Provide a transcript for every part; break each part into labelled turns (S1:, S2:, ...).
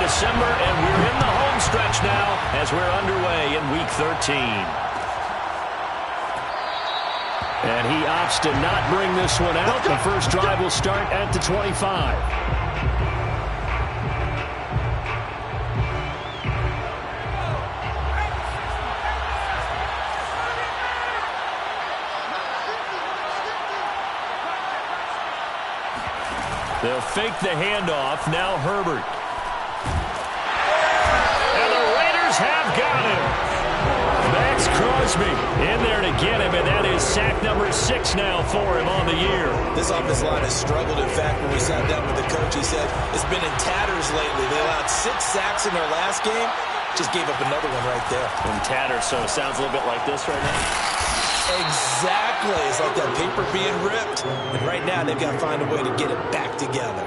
S1: December, and we're in the home stretch now as we're underway in Week 13. And he opts to not bring this one out. The first drive will start at the 25. They'll fake the handoff. Now Herbert. And the Raiders have got him. Max Crosby in there to get him, and that is sack number 6 now for him on the year.
S2: This offensive line has struggled. In fact, when we sat down with the coach, he said it's been in tatters lately. They allowed 6 sacks in their last game. Just gave up another one right there.
S1: In tatters, so it sounds a little bit like this right now.
S2: Exactly. It's like that paper being ripped. And right now, they've got to find a way to get it back together.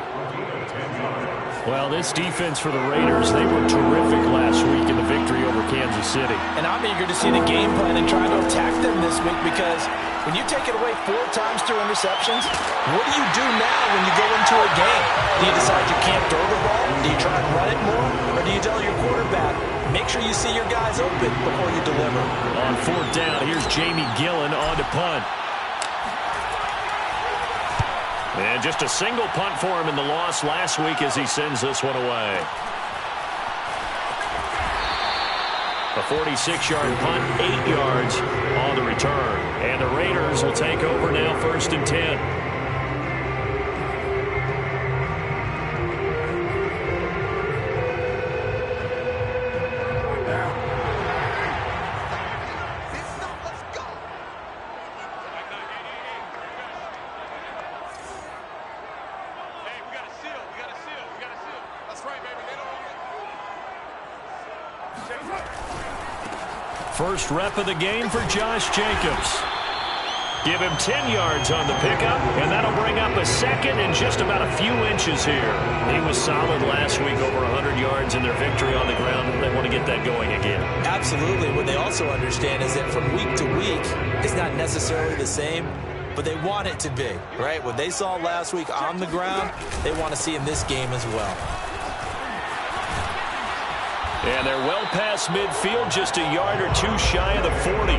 S1: Well, this defense for the Raiders, they were terrific last week in the victory over Kansas City.
S2: And I'm eager to see the game plan and try to attack them this week, because when you take it away 4 times through interceptions, what do you do now when you go into a game? Do you decide you can't throw the ball? Do you try and run it more? Or do you tell your quarterback, make sure you see your guys open before you deliver?
S1: On 4th down, here's Jamie Gillen on to punt. And just a single punt for him in the loss last week as he sends this one away. A 46-yard punt, 8 yards on the return. And the Raiders will take over now, 1st and 10. First rep of the game for Josh Jacobs. Give him 10 yards on the pickup, and that'll bring up a second and just about a few inches here. He was solid last week, over 100 yards in their victory on the ground. They want to get that going again.
S2: Absolutely. What they also understand is that from week to week, it's not necessarily the same, but they want it to be, right? What they saw last week on the ground, they want to see in this game as well.
S1: And they're well past midfield, just a yard or 2 shy of the 40.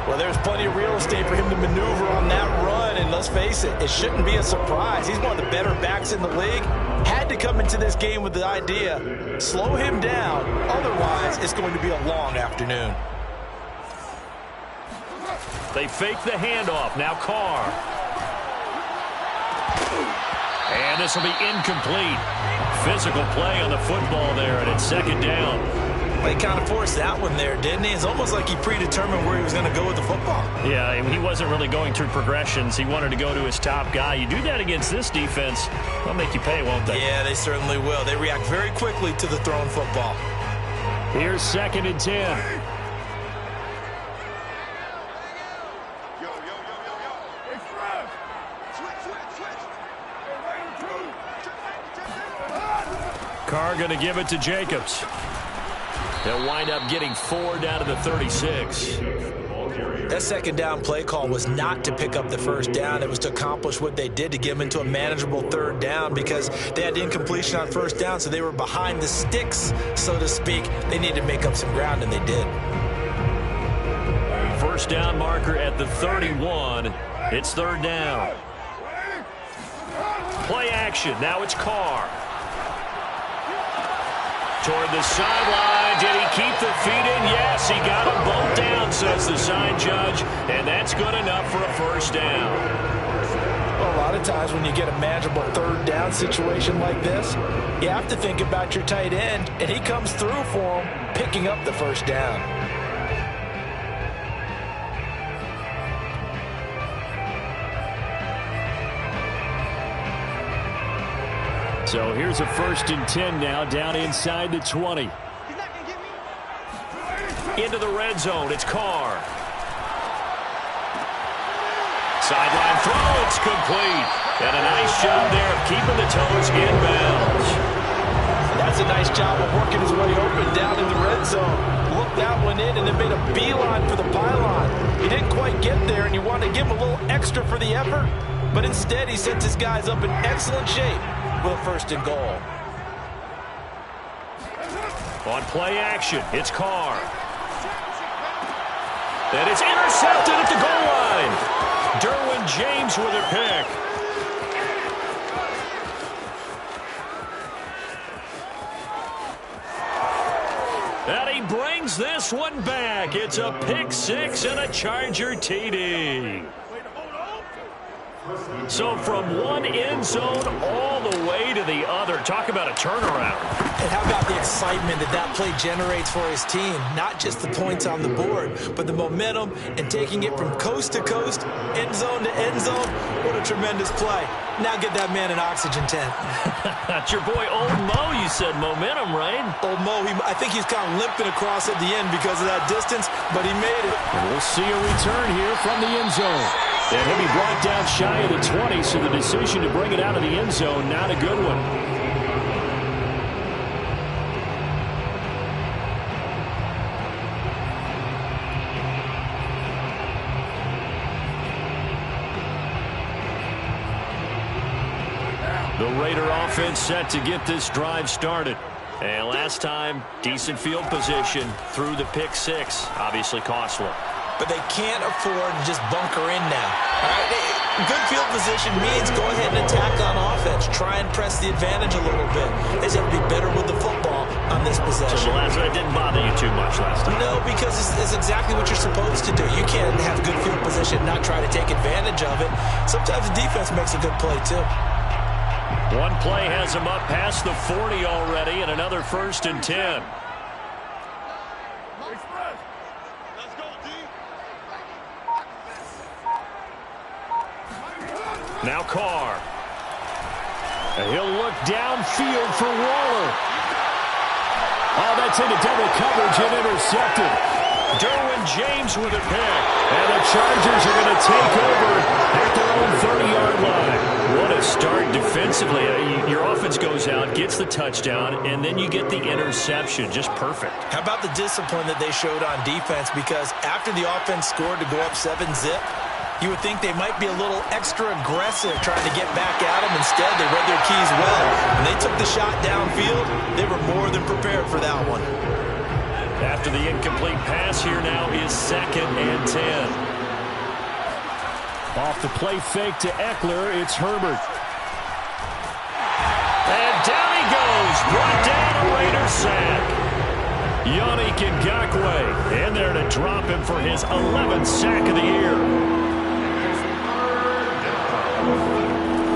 S2: Well, there's plenty of real estate for him to maneuver on that run, and let's face it, it shouldn't be a surprise. He's one of the better backs in the league. Had to come into this game with the idea, slow him down, otherwise it's going to be a long afternoon.
S1: They fake the handoff, now Carr. And this will be incomplete. Physical play on the football there, and it's 2nd down.
S2: Well, he kind of forced that one there, didn't he? It's almost like he predetermined where he was going to go with the football.
S1: Yeah, he wasn't really going through progressions. He wanted to go to his top guy. You do that against this defense, they'll make you pay, won't they?
S2: Yeah, they certainly will. They react very quickly to the thrown football.
S1: Here's 2nd and 10. Carr going to give it to Jacobs. They'll wind up getting 4 down to the 36.
S2: That 2nd down play call was not to pick up the 1st down. It was to accomplish what they did, to get them into a manageable 3rd down, because they had incompletion on 1st down, so they were behind the sticks, so to speak. They needed to make up some ground, and they did.
S1: 1st down marker at the 31. It's 3rd down. Play action. Now it's Carr. Toward the sideline. Did he keep the feet in? Yes, he got them both down, says the side judge, and that's good enough for a 1st down.
S2: Well, a lot of times when you get a manageable 3rd down situation like this, you have to think about your tight end, and he comes through for him, picking up the 1st down.
S1: So here's a 1st and 10 now, down inside the 20. Into the red zone, it's Carr. Sideline throw, it's complete. And a nice job there of keeping the toes inbounds.
S2: That's a nice job of working his way open down in the red zone. Looked that one in and then made a beeline for the pylon. He didn't quite get there, and you want to give him a little extra for the effort, but instead he sets his guys up in excellent shape with a 1st and goal.
S1: On play action, it's Carr. And it's intercepted at the goal line. Derwin James with a pick. And he brings this one back. It's a pick six and a Charger TD. So from one end zone all the way to the other. Talk about a turnaround.
S2: And how about the excitement that that play generates for his team? Not just the points on the board, but the momentum and taking it from coast to coast, end zone to end zone. What a tremendous play. Now get that man an oxygen tent.
S1: That's your boy Old Mo. You said momentum, right?
S2: Old Mo, I think he's kind of limping across at the end because of that distance, but he made it.
S3: And we'll see a return here from the end zone.
S1: And he'll be brought down shy of the 20, so the decision to bring it out of the end zone, not a good one. The Raider offense set to get this drive started. And last time, decent field position through the pick six. Obviously costly.
S2: But they can't afford to just bunker in now. All right? Good field position means go ahead and attack on offense. Try and press the advantage a little bit. They just have to be better with the football on this possession.
S1: So the last one didn't bother you too much last time?
S2: No, because it's exactly what you're supposed to do. You can't have good field position and not try to take advantage of it. Sometimes the defense makes a good play, too.
S1: One play has him up past the 40 already, and another 1st and 10. Now Carr. And he'll look downfield for Waller.
S3: Oh, that's into double coverage and intercepted.
S1: Derwin James with a pick. And the Chargers are going to take over at their own 30-yard line. What a start defensively. Your offense goes out, gets the touchdown, and then you get the interception. Just perfect.
S2: How about the discipline that they showed on defense? Because after the offense scored to go up 7-zip, you would think they might be a little extra aggressive trying to get back at them. Instead, they read their keys well. When they took the shot downfield, they were more than prepared for that one.
S1: After the incomplete pass, here now is 2nd and 10.
S3: Off the play fake to Eckler, it's Herbert.
S1: And down he goes. Brought down a Raider sack. Yannick Ngakoue in there to drop him for his 11th sack of the year.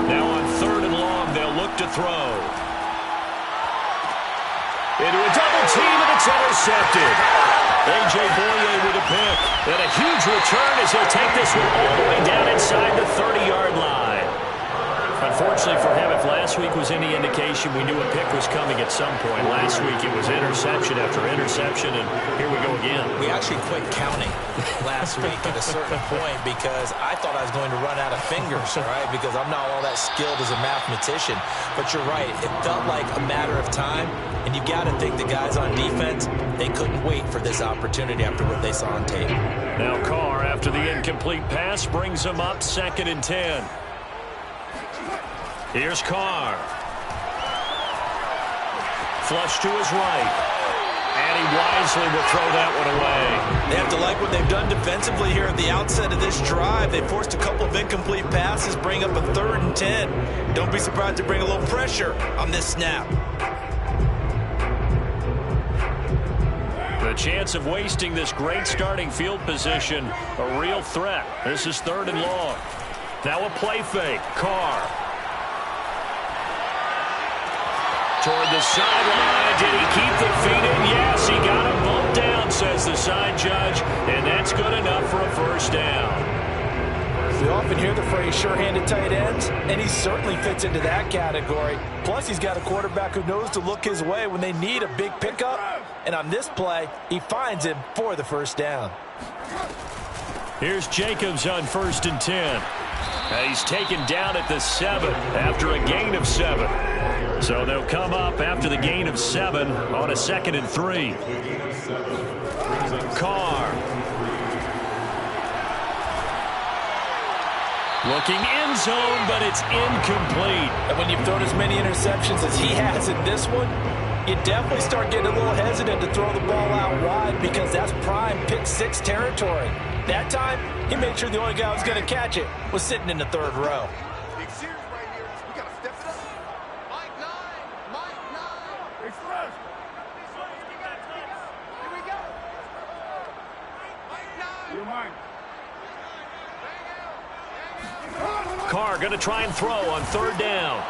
S1: Now on 3rd and long, they'll look to throw. Into a double team, and it's intercepted. A.J. Boye with a pick. And a huge return as he'll take this one all the way down inside the 30-yard line. Unfortunately for him, if last week was any indication, we knew a pick was coming at some point. Last week it was interception after interception, and here we go again.
S2: We actually quit counting last week at a certain point because I thought I was going to run out of fingers, right? Because I'm not all that skilled as a mathematician. But you're right. It felt like a matter of time, and you got to think the guys on defense, they couldn't wait for this opportunity after what they saw on tape.
S1: Now Carr, after the incomplete pass, brings them up 2nd and 10. Here's Carr. Flush to his right. And he wisely will throw that one away.
S2: They have to like what they've done defensively here at the outset of this drive. They forced a couple of incomplete passes, bring up a 3rd and 10. Don't be surprised to bring a little pressure on this snap.
S1: The chance of wasting this great starting field position, a real threat. This is 3rd and long. Now a play fake. Carr. Toward the sideline. Did he keep the feet in? Yes, he got him bumped down, says the side judge. And that's good enough for a 1st down.
S2: We often hear the phrase sure-handed tight ends, and he certainly fits into that category. Plus, he's got a quarterback who knows to look his way when they need a big pickup. And on this play, he finds him for the 1st down.
S1: Here's Jacobs on 1st and 10. He's taken down at the 7 after a gain of 7. So they'll come up after the gain of 7 on a 2nd and 3. Carr. Looking end zone, but it's incomplete.
S2: And when you've thrown as many interceptions as he has in this one, You definitely start getting a little hesitant to throw the ball out wide because that's prime pick six territory. That time, he made sure the only guy who was going to catch it was sitting in the third row.
S4: Big series right here. We got to step it up. Mike 9. Mike 9. Express. Here we go. Mike 9. You're mine.
S1: Carr going to try and throw on third down.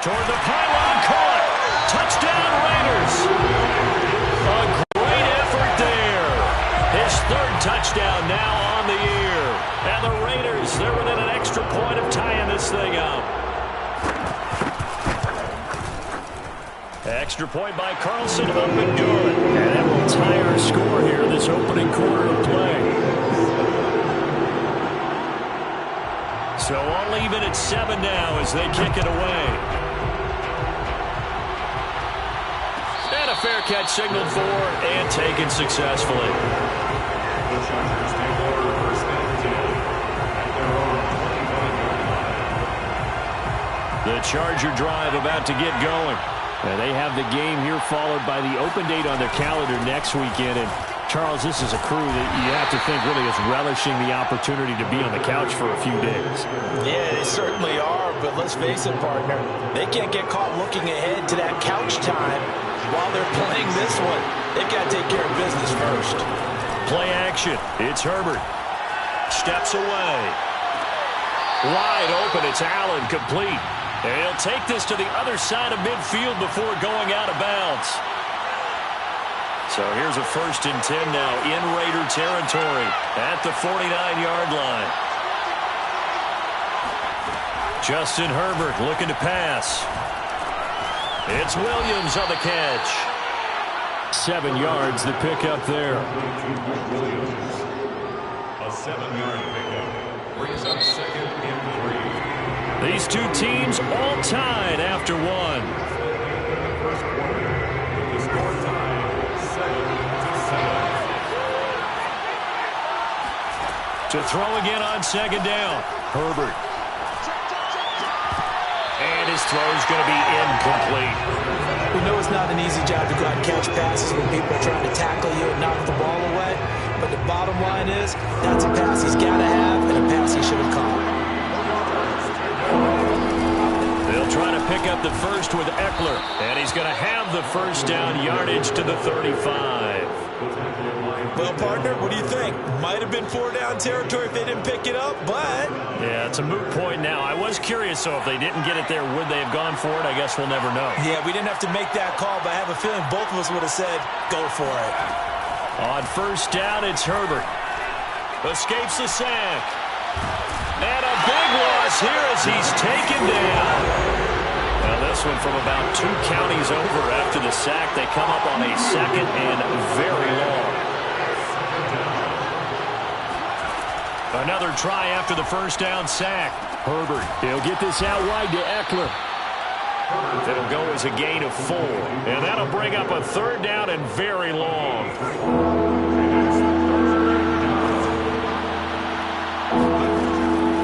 S1: Toward the pylon, caught. Touchdown, Raiders. A great effort there. His third touchdown now on the year. And the Raiders, they're within an extra point of tying this thing up. Extra point by Carlson, up and good. And that will tie our score here in this opening quarter of play. So all even at 7 now as they kick it away. And a fair catch signaled for and taken successfully. The Charger drive about to get going. And they have the game here followed by the open date on their calendar next weekend. And Charles, this is a crew that you have to think really is relishing the opportunity to be on the couch for a few days. Yeah, they certainly are, but let's face it, partner. They can't get caught looking ahead to that couch time while they're playing this one. They've got to take care of business first. Play action. It's Herbert. Steps away. Wide open. It's Allen, complete. And he'll take this to the other side of midfield before going out of bounds. So here's a 1st and 10 now in Raider territory at the 49-yard line. Justin Herbert looking to pass. It's Williams on the catch. 7 yards, the pickup there.
S5: A 7-yard pickup brings up 2nd and 3.
S1: These two teams all tied after one.
S5: First quarter, the score tied 7-7.
S1: To throw again on 2nd down. Herbert. And his throw's going to be incomplete.
S2: We know it's not an easy job to go out and catch passes when people are trying to tackle you and knock the ball away. But the bottom line is, that's a pass he's got to have and a pass he should have caught.
S1: They'll try to pick up the first with Eckler. And he's going to have the first down yardage to the 35.
S2: Well, partner, what do you think? Might have been 4-down territory if they didn't pick it up, but...
S1: Yeah, it's a moot point now. I was curious, so if they didn't get it there, would they have gone for it? I guess we'll never know.
S2: Yeah, we didn't have to make that call, but I have a feeling both of us would have said, go for it.
S1: On 1st down, it's Herbert. Escapes the sack. And a big loss here as he's taken down. Well, this one from about 2 counties over after the sack. They come up on a 2nd and very long. Another try after the 1st down sack. Herbert, he'll get this out wide to Eckler. It'll go as a gain of 4. And that'll bring up a 3rd down and very long.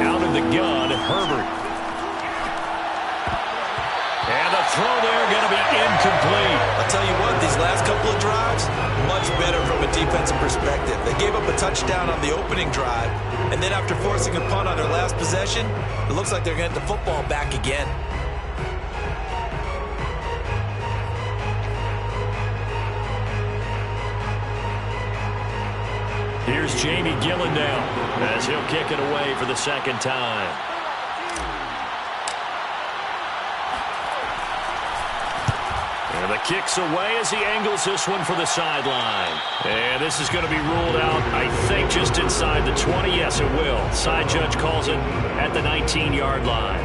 S1: Out of the gun, Herbert. And the throw there going to be incomplete.
S2: I'll tell you what, these last couple of drives, much better from a defensive perspective. They gave up a touchdown on the opening drive, and then after forcing a punt on their last possession, it looks like they're going to get the football back again.
S1: Here's Jamie Gillen now as he'll kick it away for the 2nd time. And the kick's away as he angles this one for the sideline. And this is going to be ruled out, I think, just inside the 20. Yes, it will. Side judge calls it at the 19-yard line.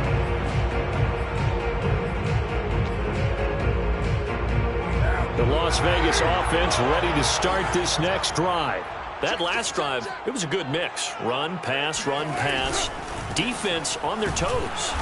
S1: The Las Vegas offense ready to start this next drive. That last drive, it was a good mix. Run, pass, defense on their toes.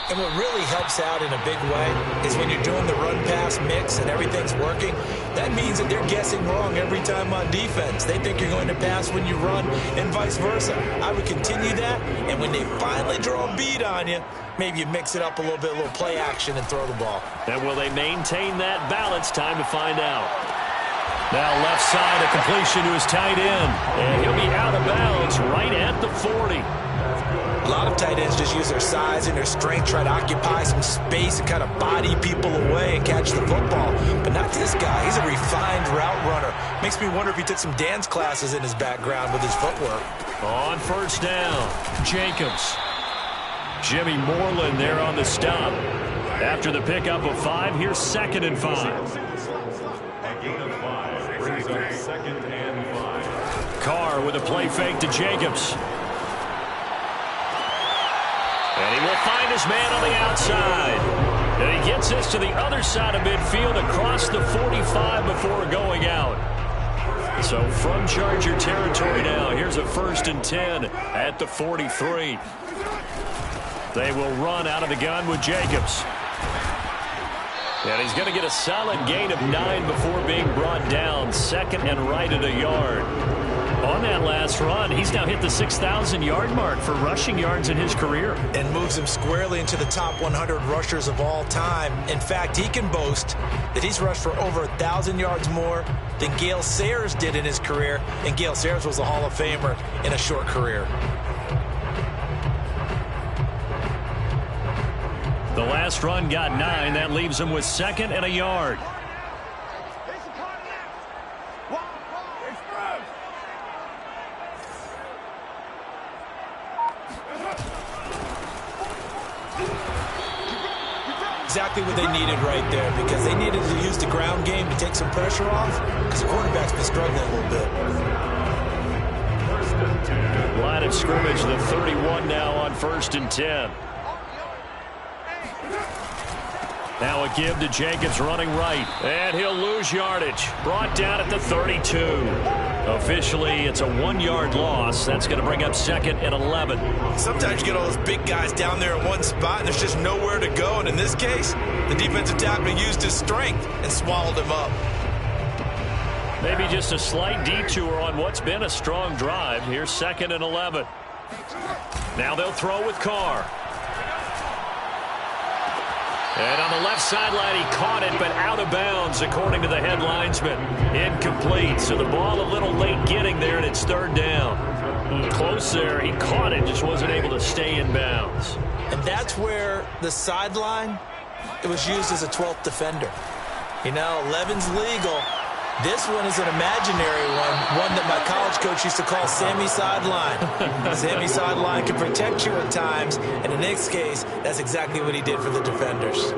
S2: And what really helps out in a big way is when you're doing the run-pass mix and everything's working, that means that they're guessing wrong every time on defense. They think you're going to pass when you run and vice versa. I would continue that, and when they finally draw a bead on you, maybe you mix it up a little bit, a little play action, and throw the ball.
S1: And will they maintain that balance? Time to find out. Now left side, a completion to his tight end. And he'll be out of bounds right at the 40.
S2: A lot of tight ends just use their size and their strength, try to occupy some space and kind of body people away and catch the football. But not this guy. He's a refined route runner. Makes me wonder if he took some dance classes in his background with his footwork.
S1: On first down, Jacobs. Jimmy Moreland there on the stop. After the pickup of 5, here's 2nd and 5.
S5: A gain of 5 brings up 2nd and 5.
S1: Carr with a play fake to Jacobs. And he will find his man on the outside. And he gets this to the other side of midfield across the 45 before going out. So from Charger territory now, here's a 1st and 10 at the 43. They will run out of the gun with Jacobs. And he's going to get a solid gain of 9 before being brought down. 2nd and right at a yard. On that last run, he's now hit the 6,000-yard mark for rushing yards in his career.
S2: And moves him squarely into the top 100 rushers of all time. In fact, he can boast that he's rushed for over 1,000 yards more than Gale Sayers did in his career. And Gale Sayers was a Hall of Famer in a short career.
S1: The last run got 9. That leaves him with 2nd and a yard.
S2: Exactly what they needed right there, because they needed to use the ground game to take some pressure off, because the quarterback's been struggling a little bit.
S1: Line of scrimmage, the 31 now on 1st and 10. Now a give to Jacobs running right, and he'll lose yardage. Brought down at the 32. Officially, it's a 1-yard loss. That's going to bring up 2nd and 11.
S2: Sometimes you get all those big guys down there in one spot, and there's just nowhere to go. And in this case, the defensive tackle used his strength and swallowed him up.
S1: Maybe just a slight detour on what's been a strong drive. Here's 2nd and 11. Now they'll throw with Carr. And on the left sideline, he caught it, but out of bounds, according to the head linesman. Incomplete. So the ball a little late getting there, and it's 3rd down. Close there. He caught it, just wasn't able to stay in bounds.
S2: And that's where the sideline, it was used as a 12th defender. You know, 11's legal. This one is an imaginary one that my college coach used to call Sammy Sideline. Sammy Sideline can protect you at times, and in this case, that's exactly what he did for the defenders.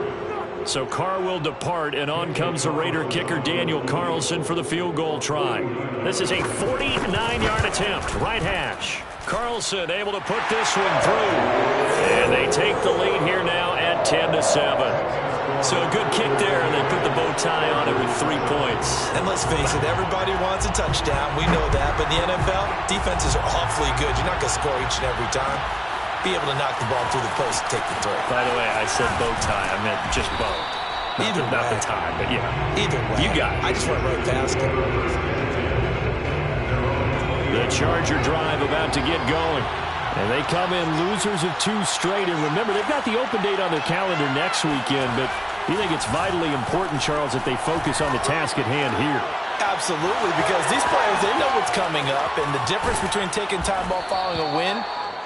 S1: So Carr will depart, and on comes the Raider kicker Daniel Carlson for the field goal try. This is a 49-yard attempt, right hash. Carlson able to put this one through, and they take the lead here now at 10-7. So a good kick there, and they put the bow tie on it with 3 points.
S2: And let's face it, everybody wants a touchdown. We know that. But in the NFL, defenses are awfully good. You're not going to score each and every time. Be able to knock the ball through the post and take the throw.
S1: By the way, I said bow tie. I meant just bow.
S2: Either way.
S1: Not the tie, but yeah.
S2: Either way.
S1: You got it.
S2: I just went right past it.
S1: The Charger drive about to get going. And they come in losers of 2 straight. And remember, they've got the open date on their calendar next weekend. But you think it's vitally important, Charles, that they focus on the task at hand here?
S2: Absolutely, because these players, they know what's coming up. And the difference between taking time off following a win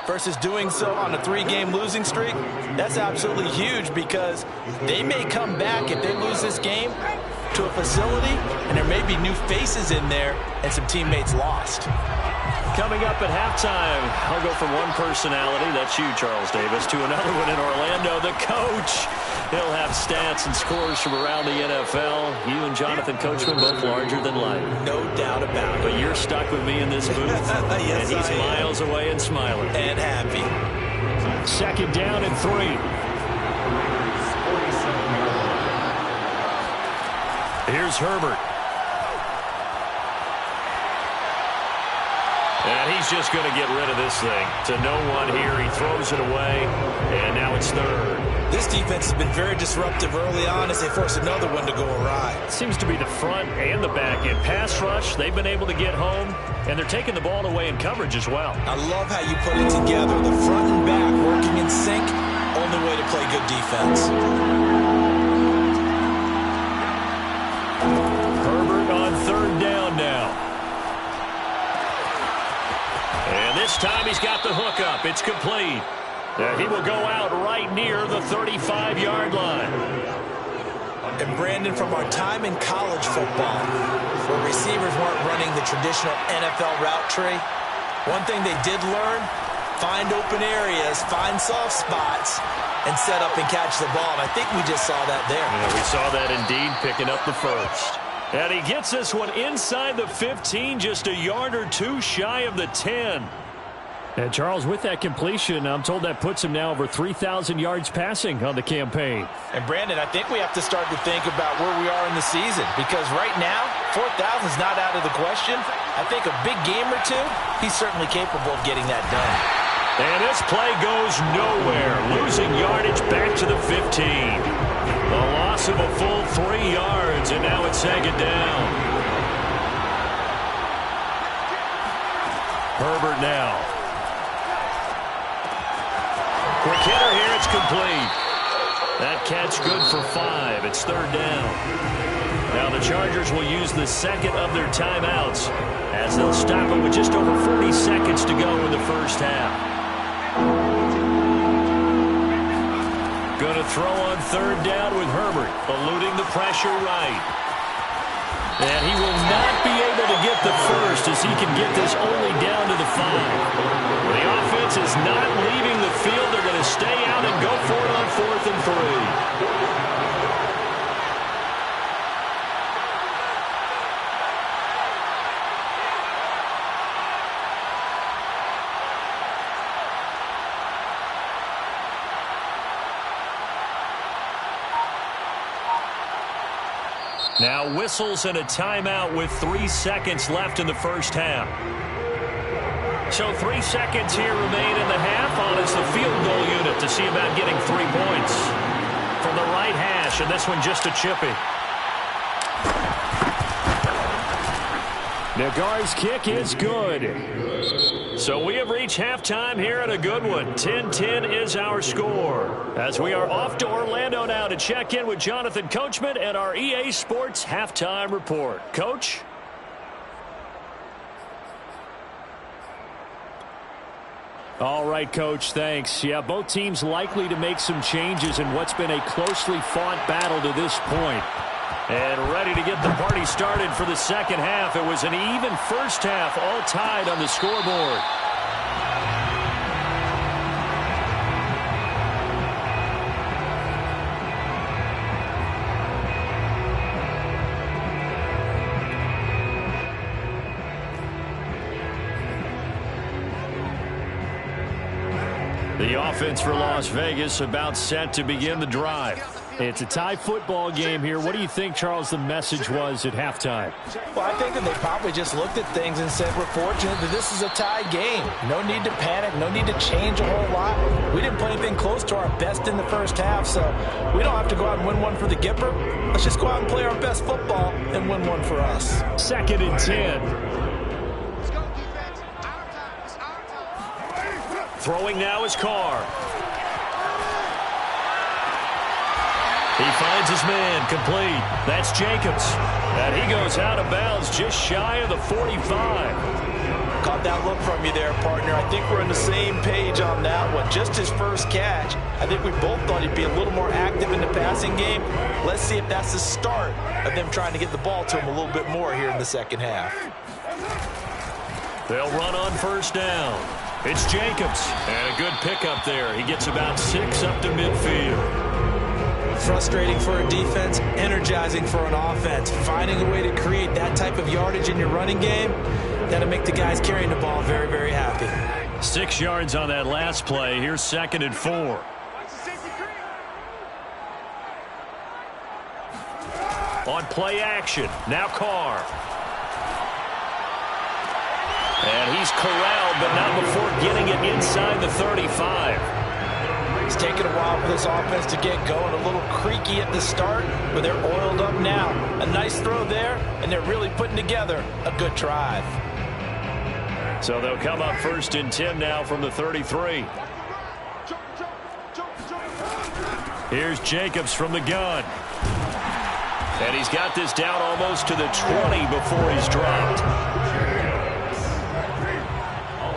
S2: versus doing so on a 3-game losing streak, that's absolutely huge, because they may come back if they lose this game to a facility, and there may be new faces in there and some teammates lost.
S1: Coming up at halftime, I'll go from one personality, that's you, Charles Davis, to another one in Orlando, the coach. He'll have stats and scores from around the NFL. You and Jonathan Coachman both larger than life.
S2: No doubt about it.
S1: But you're stuck with me in this booth,
S2: yes,
S1: and he's miles away and smiling.
S2: And happy.
S1: 2nd down and 3. Here's Herbert. And he's just going to get rid of this thing. To no one here. He throws it away. And now it's 3rd.
S2: This defense has been very disruptive early on as they force another one to go awry.
S1: Seems to be the front and the back end. Pass rush, they've been able to get home. And they're taking the ball away in coverage as well.
S2: I love how you put it together. The front and back working in sync. Only way they play good defense.
S1: Herbert on third down now. And this time he's got the hook up. It's complete. He will go out right near the 35-yard line.
S2: And Brandon, from our time in college football, where receivers weren't running the traditional NFL route tree, one thing they did learn, find open areas, find soft spots, and set up and catch the ball. And I think we just saw that there.
S1: Yeah, we saw that indeed, picking up the first. And he gets this one inside the 15, just a yard or two shy of the 10. And Charles, with that completion, I'm told that puts him now over 3,000 yards passing on the campaign.
S2: And Brandon, I think we have to start to think about where we are in the season, because right now, 4,000 is not out of the question. I think a big game or two, he's certainly capable of getting that done.
S1: And this play goes nowhere, losing yardage back to the 15. A loss of a full 3 yards, and now it's second down. Herbert now. Quick hitter here, it's complete. That catch good for 5. It's third down. Now the Chargers will use the second of their timeouts as they'll stop it with just over 40 seconds to go in the first half. Going to throw on third down with Herbert, eluding the pressure right. And he will not be able to get the first as he can get this only down to the 5. The offense is not leaving the field. They're going to stay out and go for it on 4th and 3. Now whistles and a timeout with 3 seconds left in the first half. So 3 seconds here remain in the half on as the field goal unit to see about getting 3 points. From the right hash, and this one just a chippy. Nagar's kick is good. So we have reached halftime here at a good one. 10-10 is our score. As we are off to Orlando now to check in with Jonathan Coachman and our EA Sports Halftime Report. Coach? All right, Coach, thanks. Yeah, both teams likely to make some changes in what's been a closely fought battle to this point. And ready to get the party started for the second half. It was an even first half, all tied on the scoreboard. The offense for Las Vegas about set to begin the drive. It's a tie football game here. What do you think, Charles, the message was at halftime?
S2: Well, I think that they probably just looked at things and said, we're fortunate that this is a tie game. No need to panic. No need to change a whole lot. We didn't play anything close to our best in the first half, so we don't have to go out and win one for the Gipper. Let's just go out and play our best football and win one for us.
S1: 2nd and 10. Throwing now is Carr. He finds his man, complete. That's Jacobs. And he goes out of bounds just shy of the 45.
S2: Caught that look from you there, partner. I think we're on the same page on that one. Just his first catch. I think we both thought he'd be a little more active in the passing game. Let's see if that's the start of them trying to get the ball to him a little bit more here in the second half.
S1: They'll run on first down. It's Jacobs. And a good pickup there. He gets about 6 up to midfield.
S2: Frustrating for a defense, energizing for an offense. Finding a way to create that type of yardage in your running game, that'll make the guys carrying the ball very, very happy.
S1: 6 yards on that last play. Here's 2nd and 4. On play action, now Carr. And he's corralled, but not before getting it inside the 35.
S2: It's taken a while for this offense to get going. A little creaky at the start, but they're oiled up now. A nice throw there, and they're really putting together a good drive.
S1: So they'll come up 1st and 10 now from the 33. Here's Jacobs from the gun. And he's got this down almost to the 20 before he's dropped.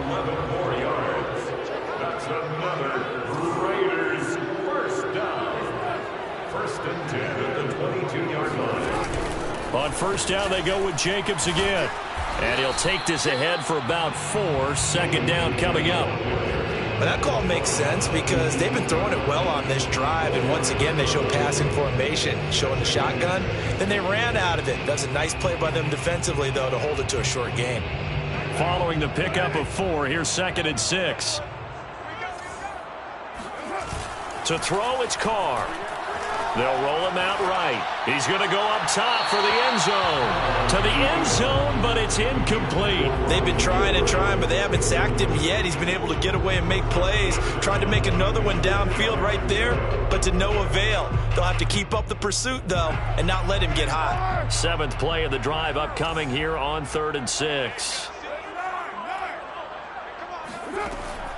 S5: 11 more yards. That's another Raiders first down. First and 10 at the 22-yard line.
S1: On first down, they go with Jacobs again. And he'll take this ahead for about 4. Second down coming up.
S2: But that call makes sense because they've been throwing it well on this drive, and once again they show passing formation, showing the shotgun. Then they ran out of it. That's a nice play by them defensively, though, to hold it to a short gain.
S1: Following the pickup of 4, here's 2nd and 6. To throw, it's Carr. They'll roll him out right. He's going to go up top for the end zone. To the end zone, but it's incomplete.
S2: They've been trying and trying, but they haven't sacked him yet. He's been able to get away and make plays. Tried to make another one downfield right there, but to no avail. They'll have to keep up the pursuit, though, and not let him get hot.
S1: 7th play of the drive upcoming here on 3rd and 6.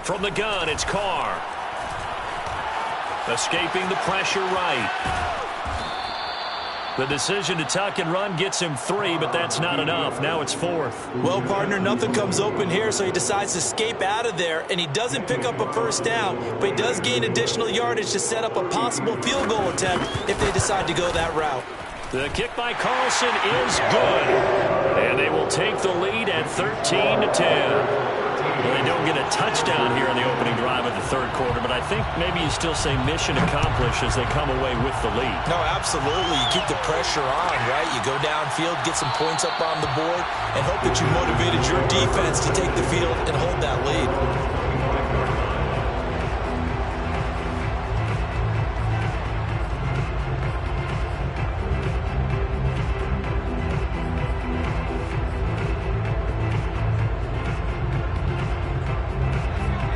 S1: From the gun, it's Carr. Escaping the pressure right. The decision to tuck and run gets him 3, but that's not enough. Now it's 4th.
S2: Well, partner, nothing comes open here, so he decides to escape out of there, and he doesn't pick up a first down, but he does gain additional yardage to set up a possible field goal attempt if they decide to go that route.
S1: The kick by Carlson is good, and they will take the lead at 13-10. Well, they don't get a touchdown here in the opening drive of the 3rd quarter, but I think maybe you still say mission accomplished as they come away with the lead.
S2: No, absolutely. You keep the pressure on, right? You go downfield, get some points up on the board, and hope that you motivated your defense to take the field and hold that lead.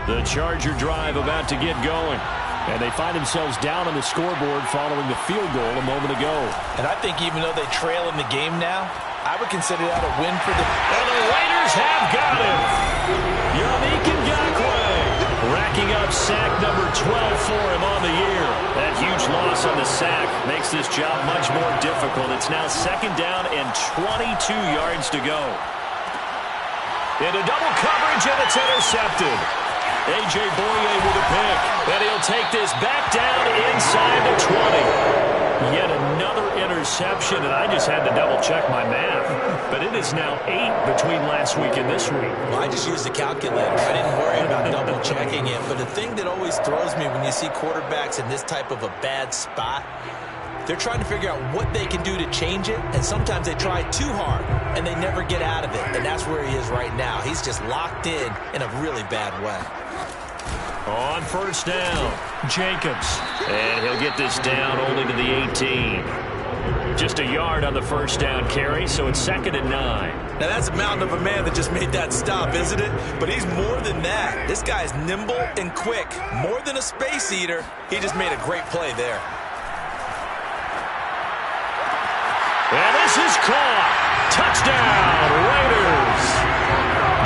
S1: The Charger drive about to get going. And they find themselves down on the scoreboard following the field goal a moment ago.
S2: And I think even though they trail in the game now, I would consider that a win for the...
S1: And the Raiders have got him. Yannick Ngakoue racking up sack number 12 for him on the year. That huge loss on the sack makes this job much more difficult. It's now 2nd down and 22 yards to go. Into double coverage, and it's intercepted. A.J. Boye with a pick, and he'll take this back down inside the 20. Yet another interception, and I just had to double-check my math. But it is now 8 between last week and this week.
S2: Well, I just used the calculator. I didn't worry about double-checking it. But the thing that always throws me when you see quarterbacks in this type of a bad spot, they're trying to figure out what they can do to change it, and sometimes they try too hard, and they never get out of it. And that's where he is right now. He's just locked in a really bad way.
S1: On first down, Jacobs. And he'll get this down only to the 18. Just a yard on the first down carry, so it's 2nd and 9.
S2: Now, that's a mountain of a man that just made that stop, isn't it? But he's more than that. This guy's nimble and quick. More than a space eater, he just made a great play there.
S1: And this is caught. Touchdown, Raiders.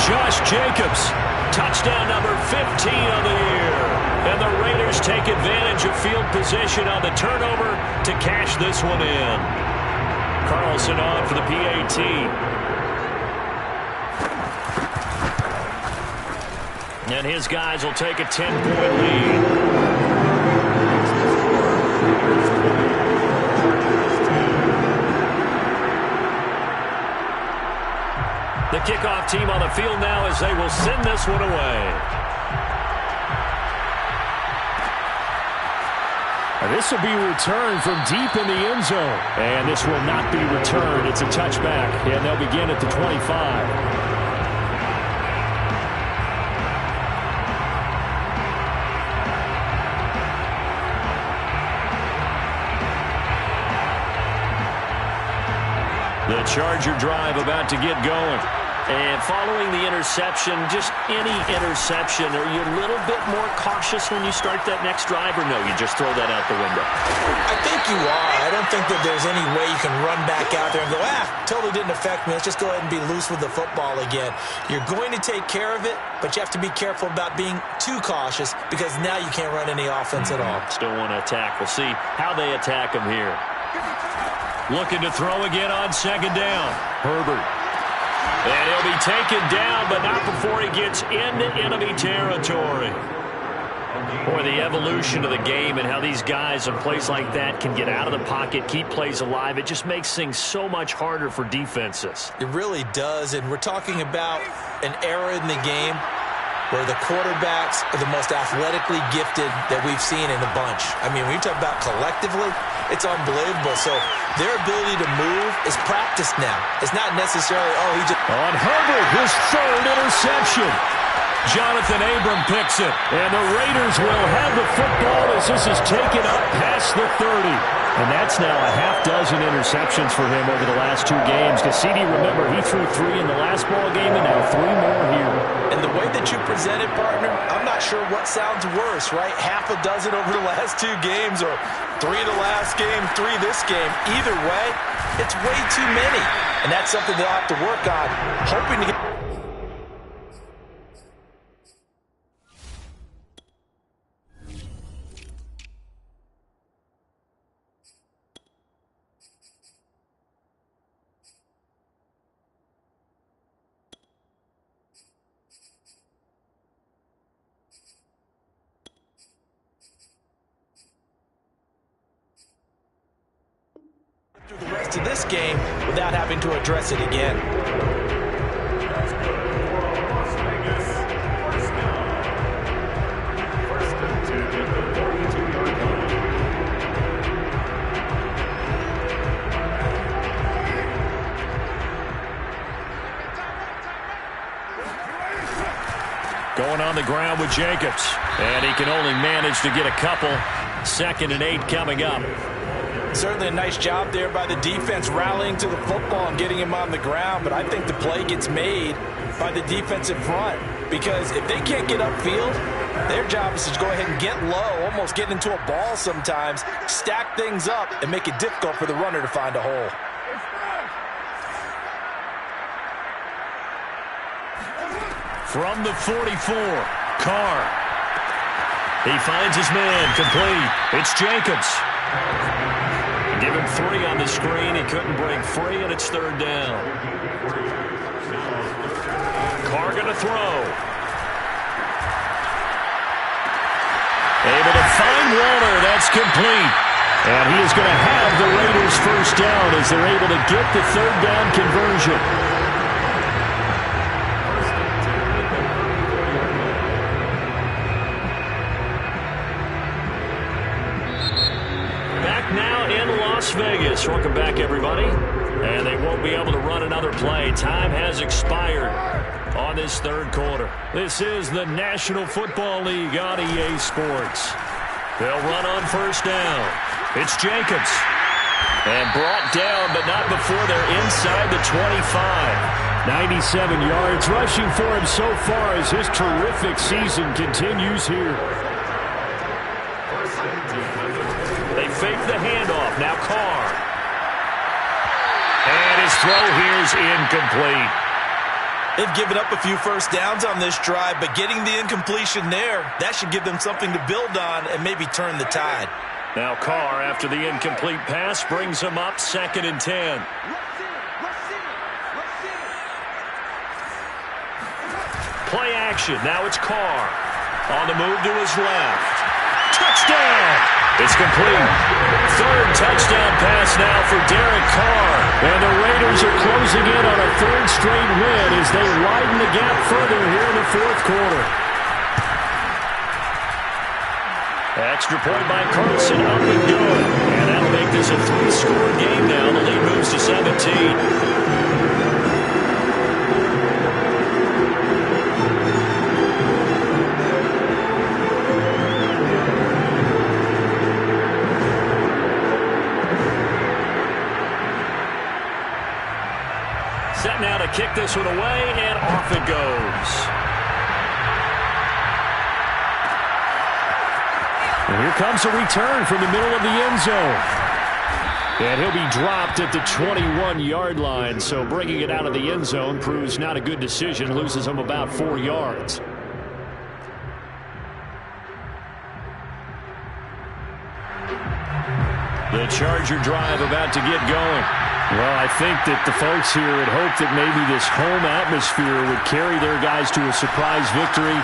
S1: Josh Jacobs, touchdown number 15 on the year. And the Raiders take advantage of field position on the turnover to cash this one in. Carlson on for the PAT. And his guys will take a 10-point lead. The kickoff team on the field now as they will send this one away.
S3: And this will be returned from deep in the end zone.
S1: And this will not be returned. It's a touchback, and they'll begin at the 25. The Charger drive about to get going. And following the interception, just any interception, are you a little bit more cautious when you start that next drive, or no, you just throw that out the window?
S2: I think you are. I don't think that there's any way you can run back out there and go, totally didn't affect me. Let's just go ahead and be loose with the football again. You're going to take care of it, but you have to be careful about being too cautious because now you can't run any offense at all.
S1: Still want to attack. We'll see how they attack him here. Looking to throw again on second down. Herbert. And he'll be taken down, but not before he gets into enemy territory. Boy, the evolution of the game and how these guys in plays like that can get out of the pocket, keep plays alive, it just makes things so much harder for defenses.
S2: It really does, and we're talking about an era in the game where the quarterbacks are the most athletically gifted that we've seen in a bunch. I mean, when you talk about collectively, it's unbelievable. So their ability to move is practiced now. It's not necessarily, he just...
S3: On Herbert, his third interception.
S1: Jonathan Abram picks it, and the Raiders will have the football as this is taken up past the 30. And that's now a half dozen interceptions for him over the last 2 games. Cassidy, remember, he threw 3 in the last ball game and now 3 more here.
S2: And the way that you present it, partner, I'm not sure what sounds worse, right? Half a dozen over the last 2 games or 3 the last game, 3 this game. Either way, it's way too many. And that's something they'll have to work on, hoping to get... through the rest of this game without having to address it again.
S1: Going on the ground with Jacobs, and he can only manage to get a couple. 2nd and 8 coming up.
S2: Certainly a nice job there by the defense rallying to the football and getting him on the ground, but I think the play gets made by the defensive front because if they can't get upfield, their job is to go ahead and get low, almost get into a ball sometimes, stack things up, and make it difficult for the runner to find a hole.
S1: From the 44, Carr. He finds his man, complete. It's Jacobs. Give him 3 on the screen. He couldn't break free, and it's 3rd down. Carr going to throw. Able to find Warner. That's complete. And he is going to have the Raiders' first down as they're able to get the 3rd down conversion. Las Vegas. Welcome back, everybody. And they won't be able to run another play. Time has expired on this 3rd quarter. This is the National Football League on EA Sports. They'll run on 1st down. It's Jacobs. And brought down, but not before they're inside the 25. 97 yards rushing for him so far as his terrific season continues here. They fake the handoff. Now Carr. And his throw here is incomplete.
S2: They've given up a few first downs on this drive, but getting the incompletion there, that should give them something to build on and maybe turn the tide.
S1: Now Carr, after the incomplete pass, brings him up 2nd and 10. Play action. Now it's Carr. On the move to his left. Touchdown! It's complete. 3rd touchdown pass now for Derek Carr. And the Raiders are closing in on a 3rd straight win as they widen the gap further here in the 4th quarter. Extra point by Carlson, up and good. And that'll make this a 3-score game now. The lead moves to 17. Set now to to kick this one away, and off it goes. And here comes a return from the middle of the end zone. And he'll be dropped at the 21-yard line, so bringing it out of the end zone proves not a good decision, loses him about 4 yards. The Charger drive about to get going. Well, I think that the folks here had hoped that maybe this home atmosphere would carry their guys to a surprise victory,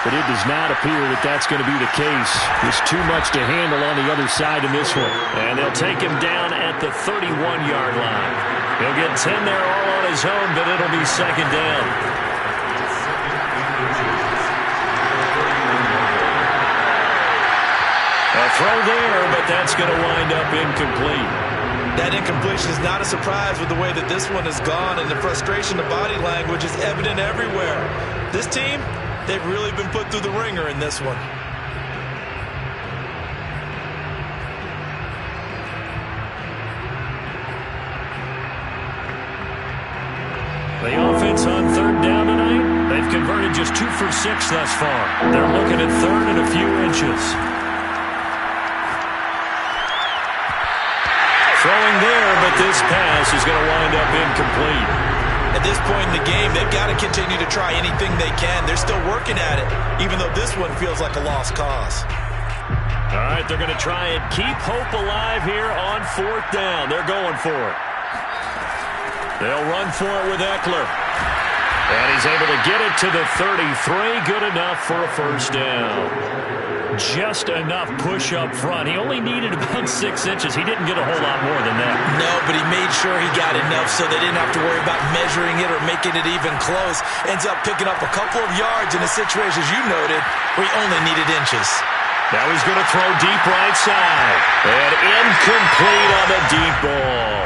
S1: but it does not appear that that's going to be the case. There's too much to handle on the other side in this one. And they'll take him down at the 31-yard line. He'll get 10 there all on his own, but it'll be second down. A throw there, but that's going to wind up incomplete.
S2: That incompletion is not a surprise with the way that this one has gone, and the frustration of body language is evident everywhere. This team, they've really been put through the ringer in this one.
S1: The offense on third down tonight, they've converted just 2 for 6 thus far. They're looking at third and a few inches. Throwing there, but this pass is going to wind up incomplete.
S2: At this point in the game, they've got to continue to try anything they can. They're still working at it, even though this one feels like a lost cause.
S1: All right, they're going to try and keep hope alive here on fourth down. They're going for it. They'll run for it with Eckler. And he's able to get it to the 33. Good enough for a first down. Just enough push up front. He only needed about 6 inches. He didn't get a whole lot more than that.
S2: No, but he made sure he got enough so they didn't have to worry about measuring it or making it even close. Ends up picking up a couple of yards in a situation, as you noted, where he only needed inches.
S1: Now he's going to throw deep right side. And incomplete on the deep ball.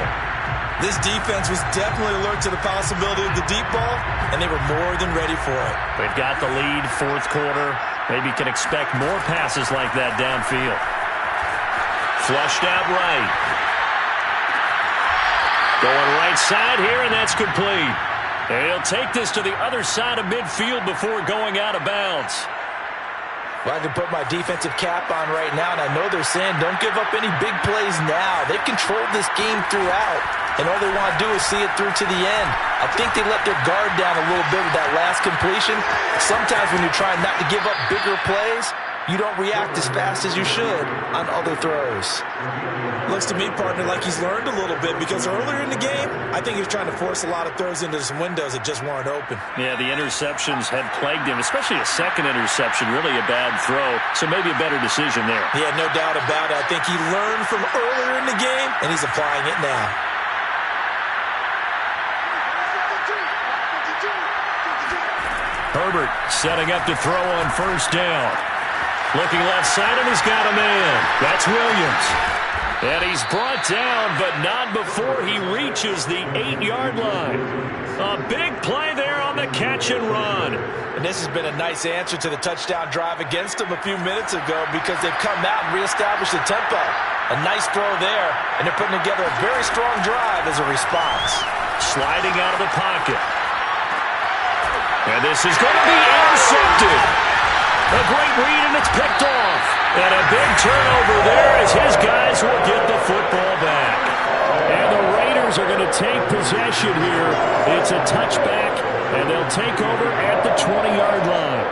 S2: This defense was definitely alert to the possibility of the deep ball, and they were more than ready for it.
S1: They've got the lead, fourth quarter. Maybe can expect more passes like that downfield. Flushed out right. Going right side here, and that's complete. And he'll take this to the other side of midfield before going out of bounds.
S2: Well, I can put my defensive cap on right now, and I know they're saying don't give up any big plays now. They've controlled this game throughout, and all they want to do is see it through to the end. I think they let their guard down a little bit with that last completion. Sometimes when you're trying not to give up bigger plays, you don't react as fast as you should on other throws. Looks to me, partner, like he's learned a little bit, because earlier in the game, I think he was trying to force a lot of throws into some windows that just weren't open.
S1: Yeah, the interceptions had plagued him, especially a second interception, really a bad throw. So maybe a better decision there.
S2: Yeah, no doubt about it. I think he learned from earlier in the game, and he's applying it now.
S1: Herbert setting up to throw on first down. Looking left side, and he's got a man. That's Williams. And he's brought down, but not before he reaches the 8-yard line. A big play there on the catch and run.
S2: And this has been a nice answer to the touchdown drive against them a few minutes ago, because they've come out and reestablished the tempo. A nice throw there, and they're putting together a very strong drive as a response.
S1: Sliding out of the pocket. And this is going to be intercepted. A great read, and it's picked off. And a big turnover there as his guys will get the football back. And the Raiders are going to take possession here. It's a touchback, and they'll take over at the 20-yard line.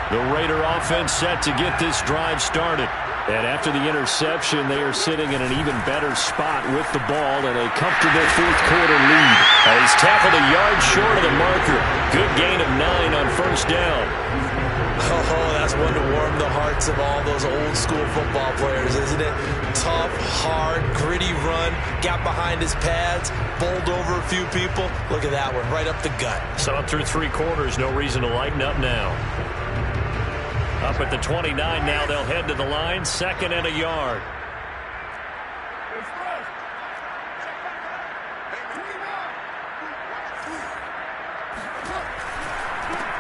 S1: The Raider offense set to get this drive started. And after the interception, they are sitting in an even better spot with the ball and a comfortable fourth-quarter lead. He's tackled a yard short of the marker. Good gain of 9 on first down.
S2: Oh, that's one to warm the hearts of all those old-school football players, isn't it? Tough, hard, gritty run. Got behind his pads, bowled over a few people. Look at that one, right up the gut.
S1: So up through 3 quarters, no reason to lighten up now. Up at the 29 now, they'll head to the line, 2nd and a yard.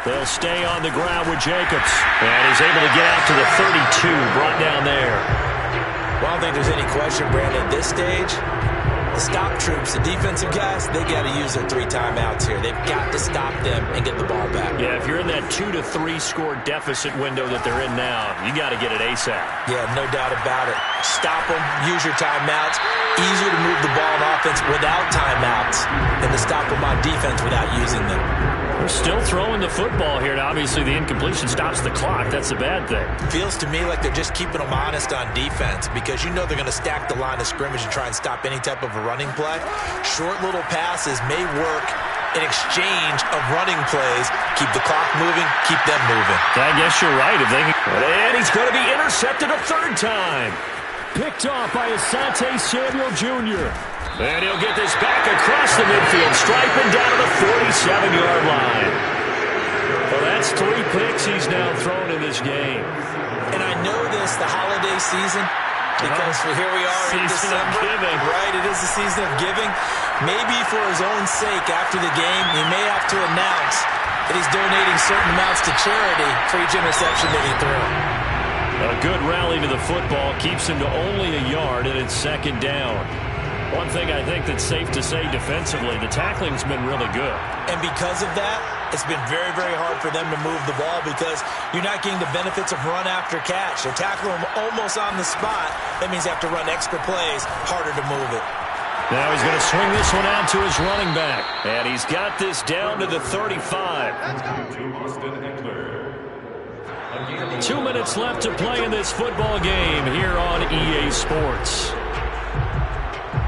S1: They'll stay on the ground with Jacobs. And he's able to get out to the 32, brought down there.
S2: Well, I don't think there's any question, Brandon, at this stage, the stop troops, the defensive guys, they got to use their 3 timeouts here. They've got to stop them and get the ball back.
S1: Yeah, if you're in that 2 to 3 score deficit window that they're in now, you got to get it ASAP.
S2: Yeah, no doubt about it. Stop them, use your timeouts. Easier to move the ball on offense without timeouts than to stop them on defense without using them.
S1: We're still throwing the football here, and obviously the incompletion stops the clock. That's a bad thing.
S2: Feels to me like they're just keeping them honest on defense because you know they're going to stack the line of scrimmage and try and stop any type of a running play. Short little passes may work in exchange of running plays. Keep the clock moving, keep them moving.
S1: I guess you're right. And he's going to be intercepted a 3rd time.
S3: Picked off by Asante Samuel Jr.
S1: And he'll get this back across the midfield stripe and down to the 47-yard line. Well, that's 3 picks he's now thrown in this game.
S2: And I know this, the holiday season, because here we are in
S1: Season
S2: December.
S1: of giving.
S2: Right, it is the season of giving. Maybe for his own sake after the game, he may have to announce that he's donating certain amounts to charity for each interception that he threw.
S1: A good rally to the football keeps him to only a yard, and it's 2nd down. One thing I think that's safe to say defensively, the tackling's been really good.
S2: And because of that, it's been very, very hard for them to move the ball because you're not getting the benefits of run after catch. They're tackling them almost on the spot. That means they have to run extra plays, harder to move it.
S1: Now he's going to swing this one out to his running back. And he's got this down to the 35. 2 minutes left to play in this football game here on EA Sports.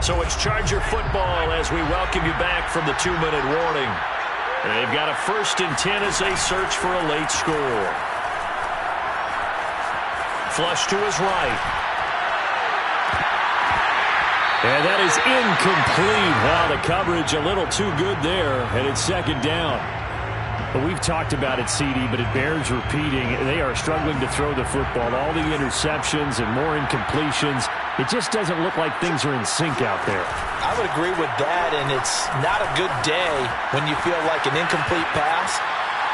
S1: So it's Charger football as we welcome you back from the 2-minute warning. They've got a 1st and 10 as they search for a late score. Flush to his right. And that is incomplete. Wow, the coverage a little too good there, and it's 2nd down. But we've talked about it, CD, but it bears repeating. They are struggling to throw the football. All the interceptions and more incompletions. It just doesn't look like things are in sync out there.
S2: I would agree with that, and it's not a good day when you feel like an incomplete pass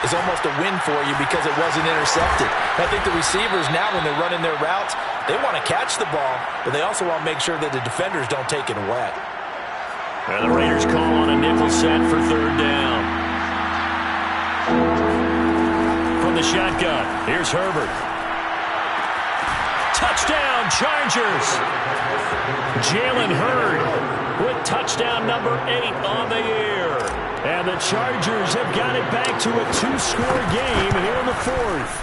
S2: is almost a win for you because it wasn't intercepted. I think the receivers now, when they're running their routes, they want to catch the ball, but they also want to make sure that the defenders don't take it away.
S1: And the Raiders call on a nickel set for 3rd down. From the shotgun, here's Herbert. Touchdown, Chargers. Jalen Hurd with touchdown number 8 on the year. And the Chargers have got it back to a 2-score game here in the 4th.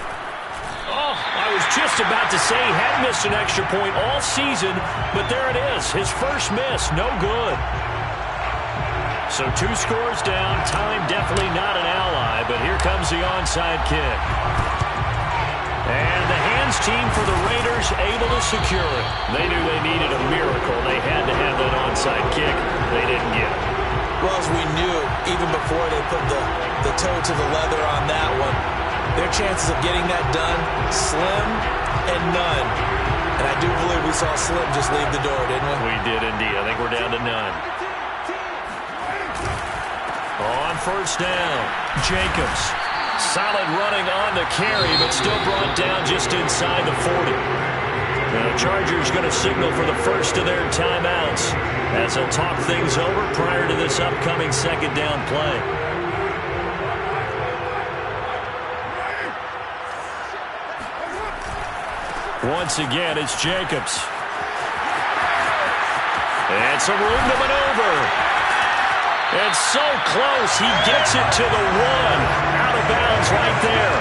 S1: Oh, I was just about to say he hadn't missed an extra point all season, but there it is. His first miss, no good. So 2 scores down, time definitely not an ally, but here comes the onside kick. And the hands team for the Raiders able to secure it. They knew they needed a miracle. They had to have that onside kick. They didn't get it.
S2: Well, as we knew, even before they put the toe to the leather on that one, their chances of getting that done, slim and none. And I do believe we saw Slim just leave the door, didn't we?
S1: We did indeed. I think we're down to none. On 1st down, Jacobs. Solid running on the carry, but still brought down just inside the 40. Now, the Chargers going to signal for the first of their timeouts as they'll talk things over prior to this upcoming 2nd down play. Once again, it's Jacobs. And some room to maneuver. And so close, he gets it to the 1. Out of bounds right there.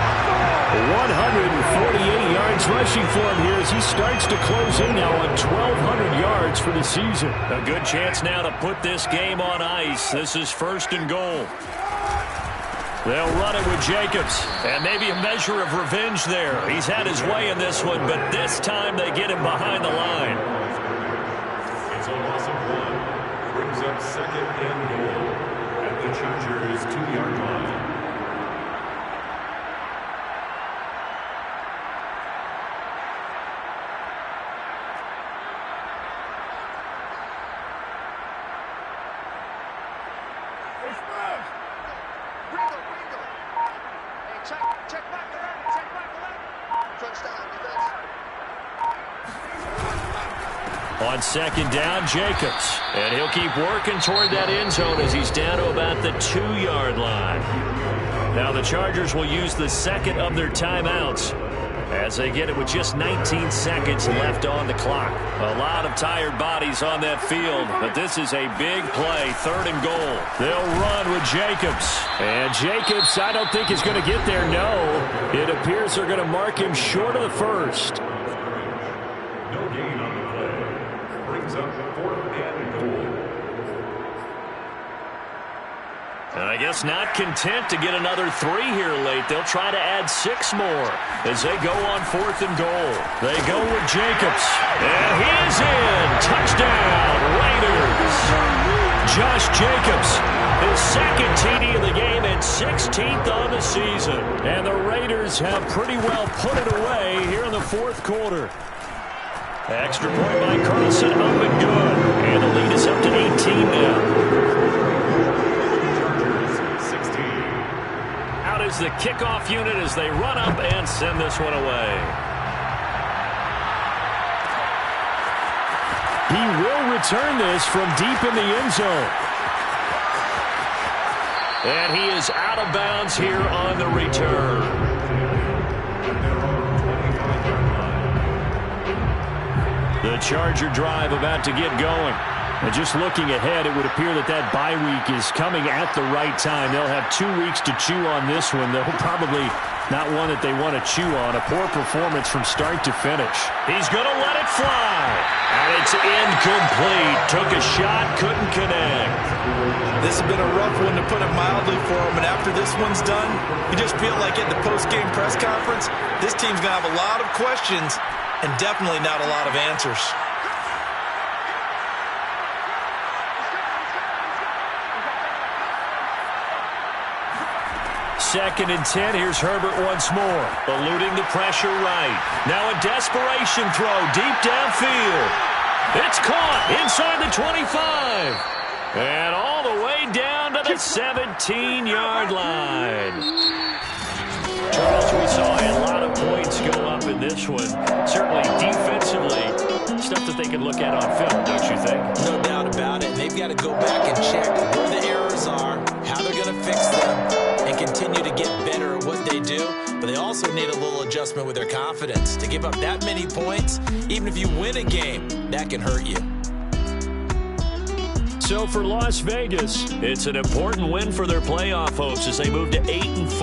S3: 148 yards rushing for him here as he starts to close in now on 1,200 yards for the season.
S1: A good chance now to put this game on ice. This is 1st and goal. They'll run it with Jacobs. And maybe a measure of revenge there. He's had his way in this one, but this time they get him behind the line.
S5: It's a loss of 1. Brings up 2nd and goal at the Chargers' 2-yard line.
S4: Check back the left. Crunch down, defense.
S1: On second down, Jacobs. And he'll keep working toward that end zone as he's down to about the 2-yard line. Now the Chargers will use the second of their timeouts as they get it with just 19 seconds left on the clock. A lot of tired bodies on that field, but this is a big play, 3rd and goal. They'll run with Jacobs. And Jacobs, I don't think is going to get there, no. It appears they're going to mark him short of the first.
S5: No gain on the play. Brings up 4th and goal.
S1: And I guess not content to get another 3 here late. They'll try to add 6 more as they go on 4th and goal. They go with Jacobs. And he is in. Touchdown, Raiders. Josh Jacobs, his second TD of the game and 16th on the season. And the Raiders have pretty well put it away here in the 4th quarter. Extra point by Carlson, up and good. And the lead is up to 18 now. Is the kickoff unit as they run up and send this one away.
S3: He will return this from deep in the end zone.
S1: And he is out of bounds here on the return. The Charger drive about to get going. And just looking ahead, it would appear that that bye week is coming at the right time. They'll have 2 weeks to chew on this one. They'll probably not one that they want to chew on. A poor performance from start to finish. He's going to let it fly. And it's incomplete. Took a shot, couldn't connect.
S2: This has been a rough one, to put it mildly, for him. And after this one's done, you just feel like at the post-game press conference, this team's going to have a lot of questions and definitely not a lot of answers.
S1: 2nd and 10. Here's Herbert once more. Eluding the pressure right. Now a desperation throw deep downfield. It's caught inside the 25. And all the way down to the 17-yard line. Charles, we saw a lot of points go up in this one. Certainly defensively, stuff that they can look at on film, don't you think?
S2: No doubt about it. And they've got to go back and check where the errors are, how they're going to fix them, and continue to get better at what they do. But they also need a little adjustment with their confidence. To give up that many points, even if you win a game, that can hurt you.
S3: So for Las Vegas,
S1: it's an important win for their playoff hopes as they move to 8-4.